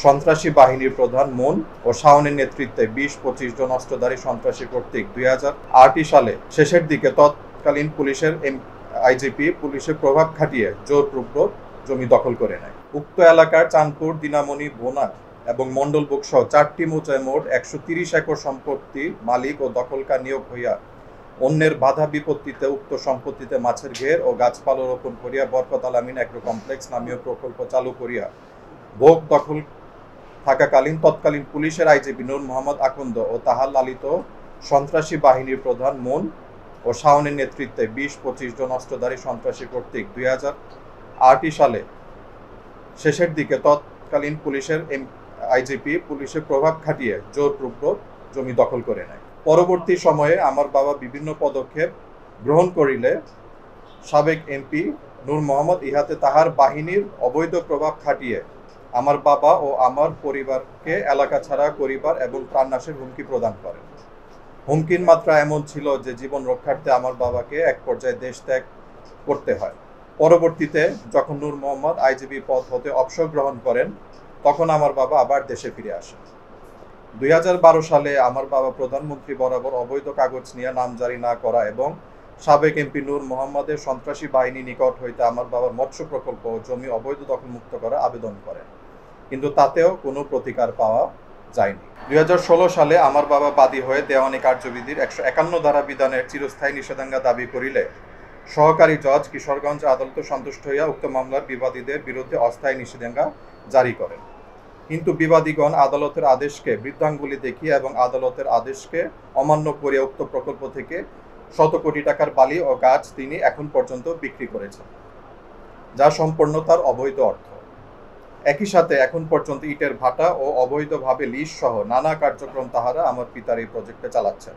সন্ত্রাসী বাহিনীর প্রধান মুন ও শাওনের নেতৃত্বে ২০-২৫ জন অস্ত্রধারী সন্ত্রাসী কর্তৃক ২০০৮ সালে শেষের দিকে তৎকালীন পুলিশের আইজিপি পুলিশের প্রভাব খাটিয়ে জোরপূর্বক জমি দখল করে নেয়। উক্ত এলাকার চাঁদপুর, দিনামণি, বোনা এবং মণ্ডলবুক সহ ৪টি মৌজায় মোট ১৩০ একর সম্পত্তির মালিক ও দখলকার নিয়োগ হইয়া অন্যের বাধা বিপত্তিতে উক্ত সম্পত্তিতে মাছের ঘের ও গাছপালা রোপণ করিয়া বরকত আলামিন অ্যাগ্রো কমপ্লেক্স নামীয় প্রকল্প চালু করিয়া ভোগ দখল থাকাকালীন তৎকালীন পুলিশের আইজিপি নূর মোহাম্মদ আকন্দ ও তাহার লালিত সন্ত্রাসী বাহিনীর প্রধান মুন ও শাওনের নেতৃত্বে ২০-২৫ জন অস্ত্রধারী সন্ত্রাসী কর্তৃক ২০০৮ সালে শেষের দিকে তৎকালীন পুলিশের আইজিপি পুলিশের প্রভাব খাটিয়ে জোরপূর্বক জমি দখল করে নেয়। পরবর্তী সময়ে আমার বাবা বিভিন্ন পদক্ষেপ গ্রহণ করিলে সাবেক এমপি নূর মোহাম্মদ ইহাতে তাহার বাহিনীর অবৈধ প্রভাব খাটিয়ে আমার বাবা ও আমার পরিবারকে এলাকা ছাড়া করিবার এবং প্রাণনাশের হুমকি প্রদান করেন। হুমকির মাত্রা এমন ছিল যে জীবন রক্ষার্থে আমার বাবাকে এক পর্যায়ে দেশ ত্যাগ করতে হয়। পরবর্তীতে যখন নূর মোহাম্মদ আইজিপি পদ হতে অবসর গ্রহণ করেন তখন আমার বাবা আবার দেশে ফিরে আসেন। ২০১২ সালে আমার বাবা প্রধানমন্ত্রী বরাবর অবৈধ কাগজ নিয়ে নামজারি না করা এবং সাবেক এমপি নূর মোহাম্মদের সন্ত্রাসী বাহিনী নিকট হইতে আমার বাবার মৎস্য প্রকল্প ও জমি অবৈধ দখলমুক্ত করা আবেদন করেন, কিন্তু তাতেও কোনো প্রতিকার পাওয়া যায়নি। ২০১৬ সালে আমার বাবা বাদী হয়ে দেওয়ানি কার্যবিধির ১৫১ ধারা বিধানের চিরস্থায়ী নিষেধাজ্ঞা দাবি করিলে সহকারী জজ কিশোরগঞ্জ আদালত সন্তুষ্ট হইয়া উক্ত মামলার বিবাদীদের বিরুদ্ধে অস্থায়ী নিষেধাজ্ঞা জারি করেন। কিন্তু বিবাদীগণ আদালতের আদেশকে বৃদ্ধাঙ্গুলি দেখিয়ে এবং আদালতের আদেশকে অমান্য করিয়া উক্ত প্রকল্প থেকে শত কোটি টাকার বালি ও গাছ তিনি এখন পর্যন্ত বিক্রি করেছেন, যা সম্পূর্ণ তার অবৈধ অর্থ। একই সাথে এখন পর্যন্ত ইটের ভাটা ও অবৈধভাবে লিজ সহ নানা কার্যক্রম তাহারা আমার পিতার এই প্রজেক্টে চালাচ্ছেন।